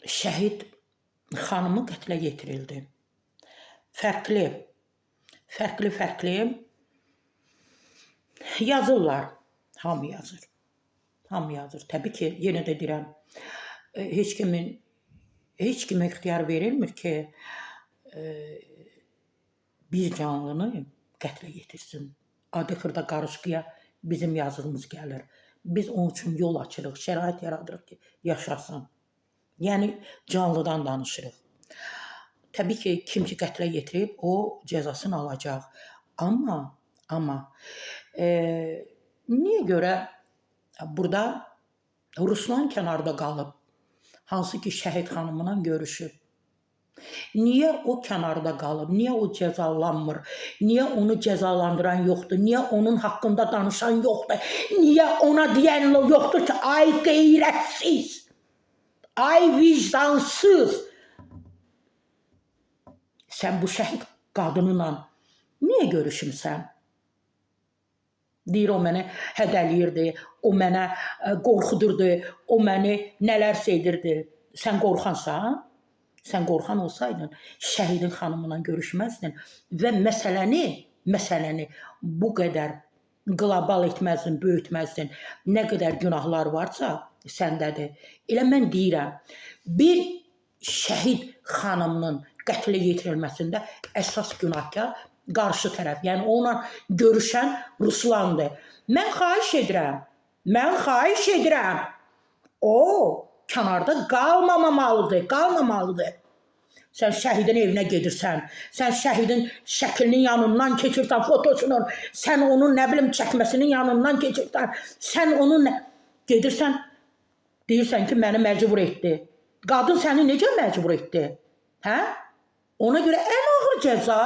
şəhid xanımı qətlə yetirildi. Fərqli yazırlar. Hamı yazır. Təbii ki, yenə də deyirəm, heç kimə ixtiyar verilmir ki, bir canlını qətlə yetirsin. Adi xırda qarışqıya bizim yazığımız gəlir. Biz onun üçün yol açırıq, şərait yaradırıq ki, yaşasın. Yəni, canlıdan danışırıq. Təbii ki, kim ki qətlə yetirib, o cəzasını alacaq. Amma niyə görə burada Ruslan kənarda qalıb, hansı ki şəhid xanımla görüşüb? Niyə o kənarda qalıb? Niyə o cəzalanmır? Niyə onu cəzalandıran yoxdur? Niyə onun haqqında danışan yoxdur? Niyə ona deyən yoxdur ki, ay qeyrətsiz, ay vicdansız? Sən bu şəhid qadınla niyə görüşmüsən? Deyir, o mənə hədəliyirdi, o mənə qorxudurdu, o məni nələrsə edirdi. Sən qorxansan? Sən qorxan olsaydın, şəhidin xanımla görüşməzdin və məsələni bu qədər qlobal etməzdin, böyütməzdin. Nə qədər günahlar varsa səndədir. Elə mən deyirəm, bir şəhid xanımının qətlə yetirilməsində əsas günahkar qarşı tərəf, yəni onunla görüşən Ruslandır. Mən xahiş edirəm, o kənarda qalmamalıdır. Sən şəhidin evinə gedirsən, sən şəhidin şəklinin yanından keçirsən, fotosunun, sən onun nə bilim çəkməsinin yanından keçirsən, sən onun gedirsən, deyirsən ki, məni məcbur etdi. Qadın səni necə məcbur etdi? Hə? Ona görə ən ağır cəza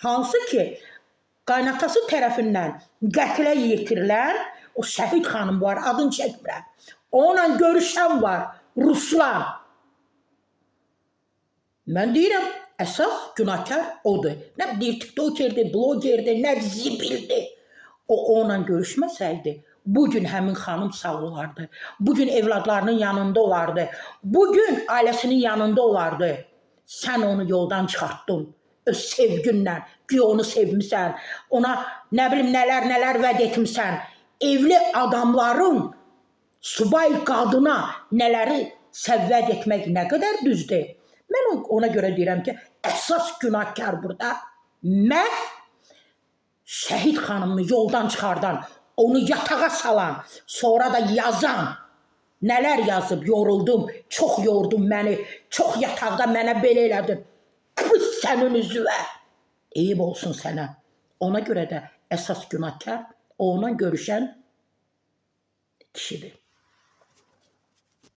hansı ki, qaynatası tərəfindən qətlə yetirilən o şəhid xanım var, adını çəkmirəm. Onunla görüşən var, Ruslan. Mən deyirəm, əsas günahkar odur. Nə deyir, tiktokerdir, blogerdir, nə zibildir. O onunla görüşməsəydi, bugün həmin xanım sağ olardı. Bugün evladlarının yanında olardı. Bugün ailəsinin yanında olardı. Sən onu yoldan çıxartdın. Öz sevginlə, ki onu sevmisən, ona nə bilim nələr vəd etmisən. Evli adamların subay qadına nələri səvvəd etmək nə qədər düzdür? Mən ona görə deyirəm ki, əsas günahkar burada məhv şəhid xanımını yoldan çıxardan, onu yatağa salan, sonra da yazan, nələr yazıb, yoruldum, çox yordun məni, çox yataqda mənə belə elədin. Püs sənin üzvə, eyib olsun sənə. Ona görə də əsas günahkar onunla görüşən kişidir.